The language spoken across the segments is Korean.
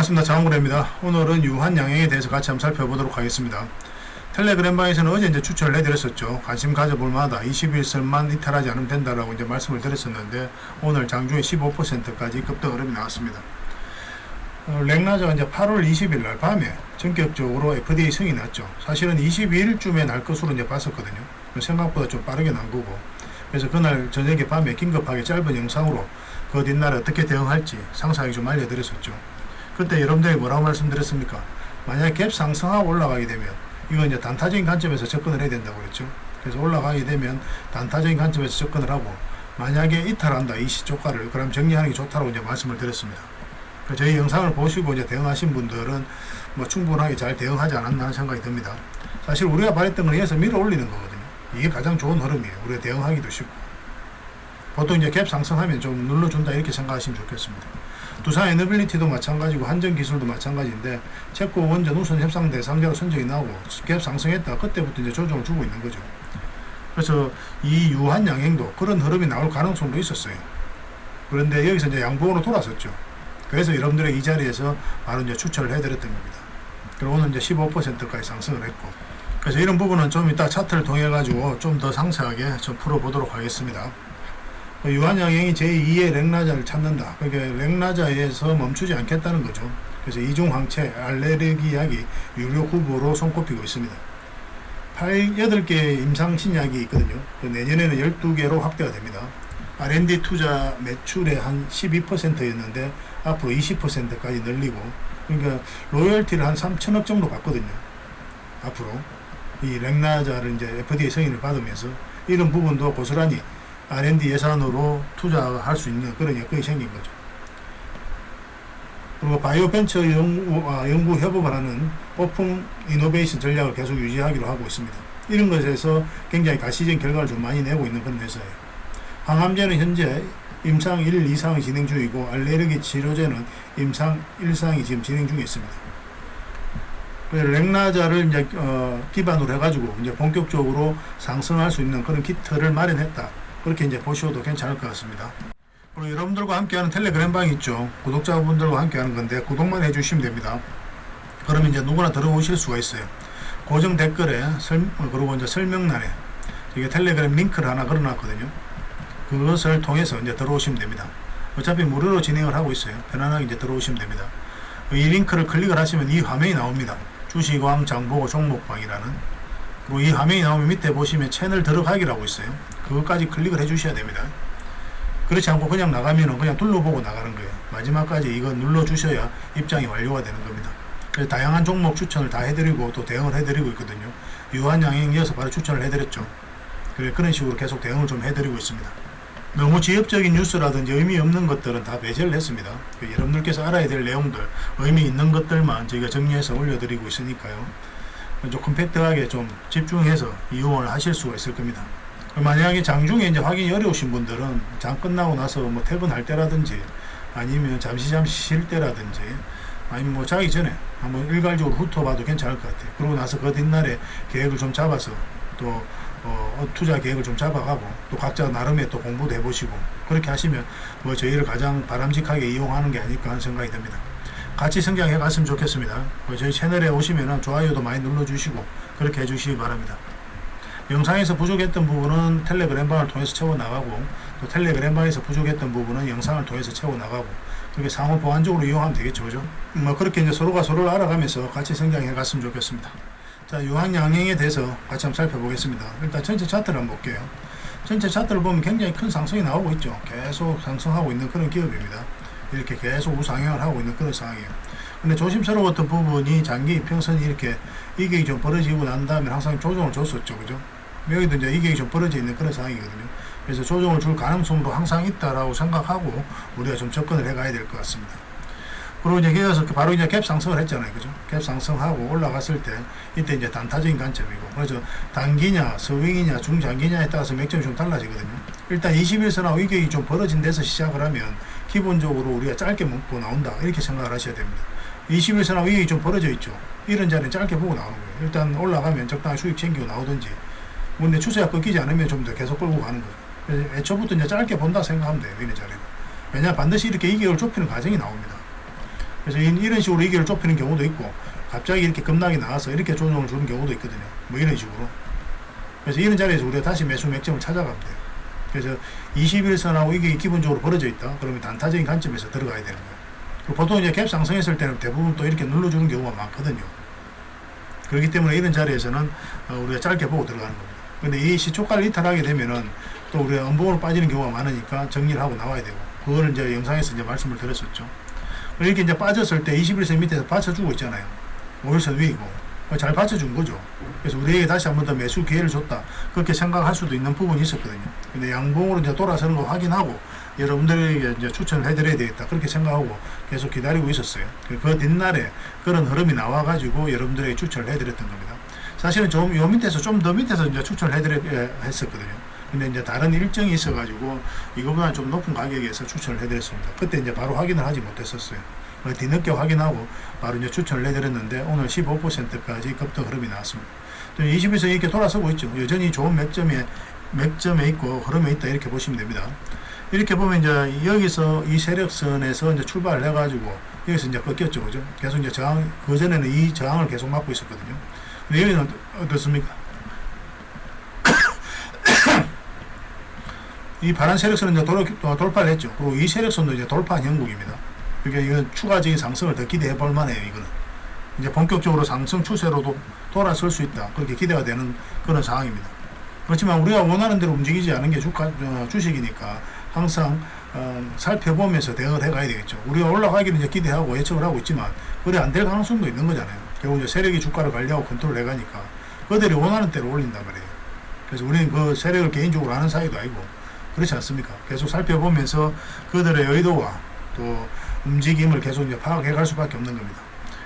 반갑습니다. 장원구레입니다. 오늘은 유한양행에 대해서 같이 한번 살펴보도록 하겠습니다. 텔레그램방에서는 어제 이제 추천을 해드렸었죠. 관심 가져볼 만하다. 21선만 이탈하지 않으면 된다라고 이제 말씀을 드렸었는데, 오늘 장중에 15%까지 급등 흐름이 나왔습니다. 렉나자가 이제 8월 20일 날 밤에 전격적으로 FDA 승인이 났죠. 사실은 22일쯤에 날 것으로 이제 봤었거든요. 생각보다 좀 빠르게 난 거고. 그래서 그날 저녁에 밤에 긴급하게 짧은 영상으로 그 뒷날에 어떻게 대응할지 상세하게 좀 알려드렸었죠. 그때 여러분들이 뭐라고 말씀드렸습니까? 만약에 갭 상승하고 올라가게 되면 이건 이제 단타적인 관점에서 접근을 해야 된다고 그랬죠. 그래서 올라가게 되면 단타적인 관점에서 접근을 하고, 만약에 이탈한다 이 시초가를, 그럼 정리하는 게 좋다고 이제 말씀을 드렸습니다. 저희 영상을 보시고 이제 대응하신 분들은 뭐 충분하게 잘 대응하지 않았나 하는 생각이 듭니다. 사실 우리가 바랬던 건 이어서 밀어 올리는 거거든요. 이게 가장 좋은 흐름이에요. 우리가 대응하기도 쉽고. 보통 이제 갭 상승하면 좀 눌러준다 이렇게 생각하시면 좋겠습니다. 두산 에너빌리티도 마찬가지고 한전기술도 마찬가지인데, 체코 원전 우선 협상 대상자로 선정이 나오고 갭 상승했다 그때부터 이제 조정을 주고 있는 거죠. 그래서 이 유한양행도 그런 흐름이 나올 가능성도 있었어요. 그런데 여기서 이제 양봉으로 돌아섰죠. 그래서 여러분들의 이 자리에서 바로 이제 추천을 해드렸던 겁니다. 그리고 오늘 이제 15%까지 상승을 했고, 그래서 이런 부분은 좀 이따 차트를 통해 가지고 좀 더 상세하게 좀 풀어보도록 하겠습니다. 유한양행이 제2의 렉나자를 찾는다. 그러니까 렉나자에서 멈추지 않겠다는 거죠. 그래서 이중항체 알레르기약이 유력 후보로 손꼽히고 있습니다. 8개 임상 신약이 있거든요. 내년에는 12개로 확대가 됩니다. R&D 투자 매출의 한 12%였는데 앞으로 20%까지 늘리고, 그러니까 로열티를 한 3천억 정도 받거든요. 앞으로 이 렉나자를 이제 FDA 승인을 받으면서 이런 부분도 고스란히 R&D 예산으로 투자할 수 있는 그런 여건이 생긴 거죠. 그리고 바이오 벤처 연구 협업을 하는 오픈 이노베이션 전략을 계속 유지하기로 하고 있습니다. 이런 것에서 굉장히 가시적인 결과를 좀 많이 내고 있는 그런 회사예요. 항암제는 현재 임상 1, 2상이 진행 중이고, 알레르기 치료제는 임상 1상이 지금 진행 중에 있습니다. 렉나자를 이제 기반으로 해가지고 이제 본격적으로 상승할 수 있는 그런 키트를 마련했다. 그렇게 이제 보셔도 괜찮을 것 같습니다. 그리고 여러분들과 함께하는 텔레그램방이 있죠. 구독자분들과 함께하는 건데 구독만 해주시면 됩니다. 그러면 이제 누구나 들어오실 수가 있어요. 고정 댓글에 그리고 이제 설명란에 이게 텔레그램 링크를 하나 걸어놨거든요. 그것을 통해서 이제 들어오시면 됩니다. 어차피 무료로 진행을 하고 있어요. 편안하게 이제 들어오시면 됩니다. 이 링크를 클릭을 하시면 이 화면이 나옵니다. 주식왕 장보고 종목방이라는. 그리고 이 화면이 나오면 밑에 보시면 채널 들어가기라고 있어요. 그것까지 클릭을 해 주셔야 됩니다. 그렇지 않고 그냥 나가면은 그냥 둘러보고 나가는 거예요. 마지막까지 이거 눌러 주셔야 입장이 완료가 되는 겁니다. 그래서 다양한 종목 추천을 다 해드리고 또 대응을 해드리고 있거든요. 유한양행 이어서 바로 추천을 해드렸죠. 그런 식으로 계속 대응을 좀 해드리고 있습니다. 너무 지엽적인 뉴스라든지 의미 없는 것들은 다 배제를 했습니다. 여러분들께서 알아야 될 내용들, 의미 있는 것들만 저희가 정리해서 올려드리고 있으니까요. 좀 컴팩트하게 좀 집중해서 이용을 하실 수가 있을 겁니다. 만약에 장중에 이제 확인이 어려우신 분들은 장 끝나고 나서 뭐 퇴근할 때라든지 아니면 잠시 쉴 때라든지 아니면 뭐 자기 전에 한번 일괄적으로 훑어봐도 괜찮을 것 같아요. 그러고 나서 그 뒷날에 계획을 좀 잡아서 또 투자 계획을 좀 잡아가고 또 각자 나름의 또 공부도 해보시고, 그렇게 하시면 뭐 저희를 가장 바람직하게 이용하는 게 아닐까 하는 생각이 듭니다. 같이 성장해 갔으면 좋겠습니다. 저희 채널에 오시면 좋아요도 많이 눌러주시고 그렇게 해주시기 바랍니다. 영상에서 부족했던 부분은 텔레그램방을 통해서 채워나가고, 또 텔레그램방에서 부족했던 부분은 영상을 통해서 채워나가고, 그렇게 상호 보완적으로 이용하면 되겠죠, 그죠? 뭐 그렇게 이제 서로가 서로를 알아가면서 같이 성장해 갔으면 좋겠습니다. 자, 유한양행에 대해서 같이 한번 살펴보겠습니다. 일단 전체 차트를 한번 볼게요. 전체 차트를 보면 굉장히 큰 상승이 나오고 있죠. 계속 상승하고 있는 그런 기업입니다. 이렇게 계속 우상향을 하고 있는 그런 상황이에요. 근데 조심스러웠던 부분이 장기 이평선이 이렇게 이격이 좀 벌어지고 난 다음에 항상 조정을 줬었죠. 그죠? 여기도 이제 이격이 좀 벌어져 있는 그런 상황이거든요. 그래서 조정을 줄 가능성도 항상 있다라고 생각하고 우리가 좀 접근을 해 가야 될 것 같습니다. 그리고 이제 계속 바로 이제 갭 상승을 했잖아요. 그죠? 갭 상승하고 올라갔을 때 이때 이제 단타적인 관점이고, 그래서 단기냐, 스윙이냐, 중장기냐에 따라서 맥점이 좀 달라지거든요. 일단 21선하고 이격이 좀 벌어진 데서 시작을 하면 기본적으로 우리가 짧게 먹고 나온다 이렇게 생각을 하셔야 됩니다. 21선하고 이격이 좀 벌어져 있죠. 이런 자리는 짧게 보고 나오는 거예요. 일단 올라가면 적당히 수익 챙기고 나오든지, 근데 추세가 끊기지 않으면 좀 더 계속 끌고 가는 거죠. 그래서 애초부터 이제 짧게 본다 생각하면 돼요. 이런 자리는. 왜냐 반드시 이렇게 이격을 좁히는 과정이 나옵니다. 그래서 이런 식으로 이익을 좁히는 경우도 있고, 갑자기 이렇게 급락이 나와서 이렇게 조정을 주는 경우도 있거든요. 뭐 이런 식으로. 그래서 이런 자리에서 우리가 다시 매수 맥점을 찾아가면 돼요. 그래서 21선하고 이게 기본적으로 벌어져 있다. 그러면 단타적인 관점에서 들어가야 되는 거예요. 보통 이제 갭 상승했을 때는 대부분 또 이렇게 눌러주는 경우가 많거든요. 그렇기 때문에 이런 자리에서는 우리가 짧게 보고 들어가는 겁니다. 근데 이 시초가를 이탈하게 되면은 또 우리가 음봉으로 빠지는 경우가 많으니까 정리를 하고 나와야 되고, 그거를 이제 영상에서 이제 말씀을 드렸었죠. 이렇게 이제 빠졌을 때 21선 밑에서 받쳐주고 있잖아요. 5일선 위이고. 잘 받쳐준 거죠. 그래서 우리에게 다시 한 번 더 매수 기회를 줬다. 그렇게 생각할 수도 있는 부분이 있었거든요. 근데 양봉으로 이제 돌아서는 거 확인하고 여러분들에게 이제 추천을 해드려야 되겠다. 그렇게 생각하고 계속 기다리고 있었어요. 그 뒷날에 그런 흐름이 나와가지고 여러분들에게 추천을 해드렸던 겁니다. 사실은 좀 요 밑에서 좀 더 밑에서 이제 추천을 해드려야 했었거든요. 근데 이제 다른 일정이 있어가지고 이거보다 좀 높은 가격에서 추천을 해드렸습니다. 그때 이제 바로 확인을 하지 못했었어요. 뒤늦게 확인하고 바로 이제 추천을 해드렸는데 오늘 15%까지 급등 흐름이 나왔습니다. 21선 이렇게 돌아서고 있죠. 여전히 좋은 맥점에 있고 흐름에 있다 이렇게 보시면 됩니다. 이렇게 보면 이제 여기서 이 세력선에서 이제 출발을 해가지고 여기서 이제 꺾였죠, 그죠? 계속 이제 저항, 그 전에는 이 저항을 계속 막고 있었거든요. 근데 여기는 어떻습니까? 이 파란 세력선은 이제 돌파를 했죠. 그리고 이 세력선도 이제 돌파한 형국입니다. 그러니까 이건 추가적인 상승을 더 기대해 볼 만해요, 이거는. 이제 본격적으로 상승 추세로도 돌아설 수 있다. 그렇게 기대가 되는 그런 상황입니다. 그렇지만 우리가 원하는 대로 움직이지 않은 게 주식이니까 항상 살펴보면서 대응을 해가야 되겠죠. 우리가 올라가기는 이제 기대하고 예측을 하고 있지만 그래 안 될 가능성도 있는 거잖아요. 결국 이제 세력이 주가를 관리하고 컨트롤 해가니까 그들이 원하는 대로 올린단 말이에요. 그래서 우리는 그 세력을 개인적으로 아는 사이도 아니고 그렇지 않습니까? 계속 살펴보면서 그들의 의도와 또 움직임을 계속 이제 파악해 갈 수밖에 없는 겁니다.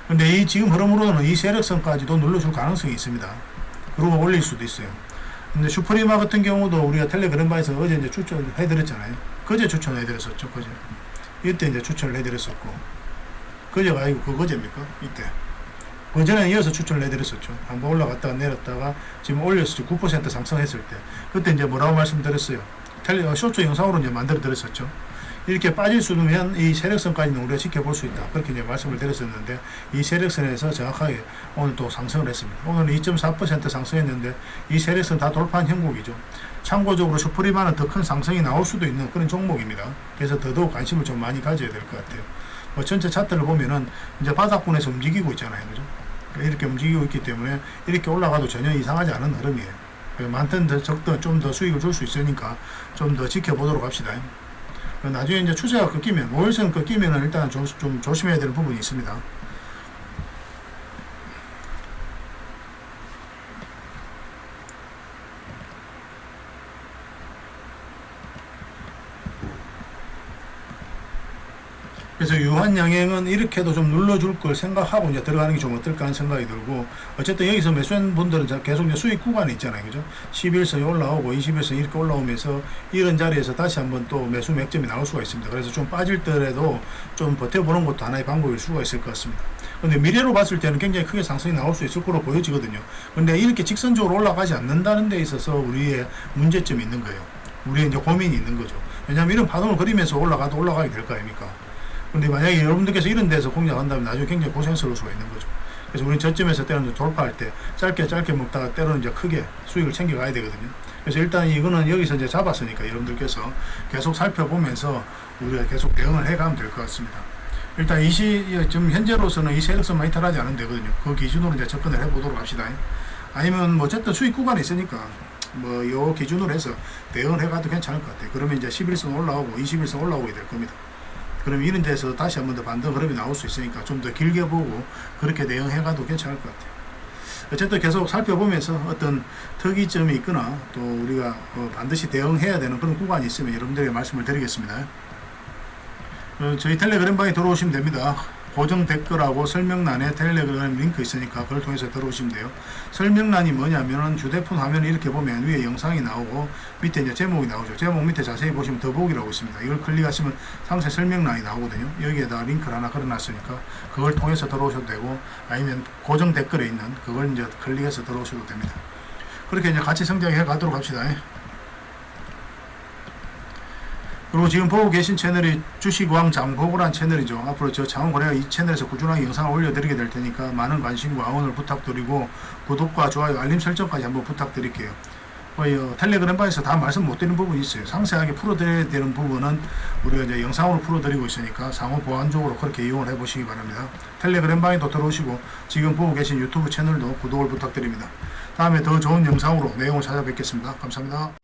근데 이 지금 흐름으로는 이 세력선까지도 눌러줄 가능성이 있습니다. 그러고 올릴 수도 있어요. 근데 슈프리마 같은 경우도 우리가 텔레그램바에서 어제 이제 추천을 해드렸잖아요. 그제 추천을 해드렸었죠. 그제. 이때 이제 추천을 해드렸었고. 그제가 아니고 그거제입니까? 이때. 그전에 이어서 추천을 해드렸었죠. 한번 올라갔다가 내렸다가 지금 올렸었죠. 9% 상승했을 때. 그때 이제 뭐라고 말씀드렸어요. 쇼츠 영상으로 이제 만들어 드렸었죠. 이렇게 빠질 수 있으면 이 세력선까지는 우리가 지켜볼 수 있다. 그렇게 이제 말씀을 드렸었는데 이 세력선에서 정확하게 오늘 또 상승을 했습니다. 오늘 2.4% 상승했는데 이 세력선 다 돌파한 형국이죠. 참고적으로 슈프리마는 더 큰 상승이 나올 수도 있는 그런 종목입니다. 그래서 더더욱 관심을 좀 많이 가져야 될 것 같아요. 뭐 전체 차트를 보면은 이제 바닥권에서 움직이고 있잖아요. 그죠? 이렇게 움직이고 있기 때문에 이렇게 올라가도 전혀 이상하지 않은 흐름이에요. 많든 더 적든 좀 더 수익을 줄 수 있으니까 좀 더 지켜보도록 합시다. 나중에 이제 추세가 꺾이면, 5일선 꺾이면은 일단 좀 조심해야 되는 부분이 있습니다. 그래서 유한양행은 이렇게도 좀 눌러줄 걸 생각하고 이제 들어가는 게 좀 어떨까 하는 생각이 들고, 어쨌든 여기서 매수한 분들은 계속 이제 수익 구간이 있잖아요. 그죠? 11선이 올라오고 21선 이렇게 올라오면서 이런 자리에서 다시 한번 또 매수 맥점이 나올 수가 있습니다. 그래서 좀 빠질 때라도 좀 버텨보는 것도 하나의 방법일 수가 있을 것 같습니다. 근데 미래로 봤을 때는 굉장히 크게 상승이 나올 수 있을 거로 보여지거든요. 근데 이렇게 직선적으로 올라가지 않는다는 데 있어서 우리의 문제점이 있는 거예요. 우리의 이제 고민이 있는 거죠. 왜냐하면 이런 파동을 그리면서 올라가도 올라가게 될 거 아닙니까? 근데 만약에 여러분들께서 이런 데서 공략한다면 나중에 굉장히 고생스러울 수가 있는 거죠. 그래서 우리는 저점에서 때로는 돌파할 때 짧게 먹다가 때로는 이제 크게 수익을 챙겨가야 되거든요. 그래서 일단 이거는 여기서 이제 잡았으니까 여러분들께서 계속 살펴보면서 우리가 계속 대응을 해가면 될 것 같습니다. 일단 지금 현재로서는 이 세력선만 이탈하지 않으면 되거든요. 그 기준으로 이제 접근을 해보도록 합시다. 아니면 뭐 어쨌든 수익 구간이 있으니까 뭐 요 기준으로 해서 대응을 해가도 괜찮을 것 같아요. 그러면 이제 11선 올라오고 21선 올라오게 될 겁니다. 그럼 이런 데서 다시 한번 더 반등 흐름이 나올 수 있으니까 좀 더 길게 보고 그렇게 대응해가도 괜찮을 것 같아요. 어쨌든 계속 살펴보면서 어떤 특이점이 있거나 또 우리가 반드시 대응해야 되는 그런 구간이 있으면 여러분들에게 말씀을 드리겠습니다. 저희 텔레그램방에 들어오시면 됩니다. 고정 댓글하고 설명란에 텔레그램 링크 있으니까 그걸 통해서 들어오시면 돼요. 설명란이 뭐냐면은 휴대폰 화면을 이렇게 보면 위에 영상이 나오고 밑에 이제 제목이 나오죠. 제목 밑에 자세히 보시면 더보기라고 있습니다. 이걸 클릭하시면 상세 설명란이 나오거든요. 여기에다 링크를 하나 걸어놨으니까 그걸 통해서 들어오셔도 되고, 아니면 고정 댓글에 있는 그걸 이제 클릭해서 들어오셔도 됩니다. 그렇게 이제 같이 성장해 가도록 합시다. 그리고 지금 보고 계신 채널이 주식왕 장보고란 채널이죠. 앞으로 저 장원거래가 이 채널에서 꾸준하게 영상을 올려드리게 될 테니까 많은 관심과 응원을 부탁드리고 구독과 좋아요 알림 설정까지 한번 부탁드릴게요. 텔레그램방에서 다 말씀 못 드리는 부분이 있어요. 상세하게 풀어드려야 되는 부분은 우리가 이제 영상으로 풀어드리고 있으니까 상호 보완적으로 그렇게 이용을 해보시기 바랍니다. 텔레그램방에도 들어오시고 지금 보고 계신 유튜브 채널도 구독을 부탁드립니다. 다음에 더 좋은 영상으로 내용을 찾아뵙겠습니다. 감사합니다.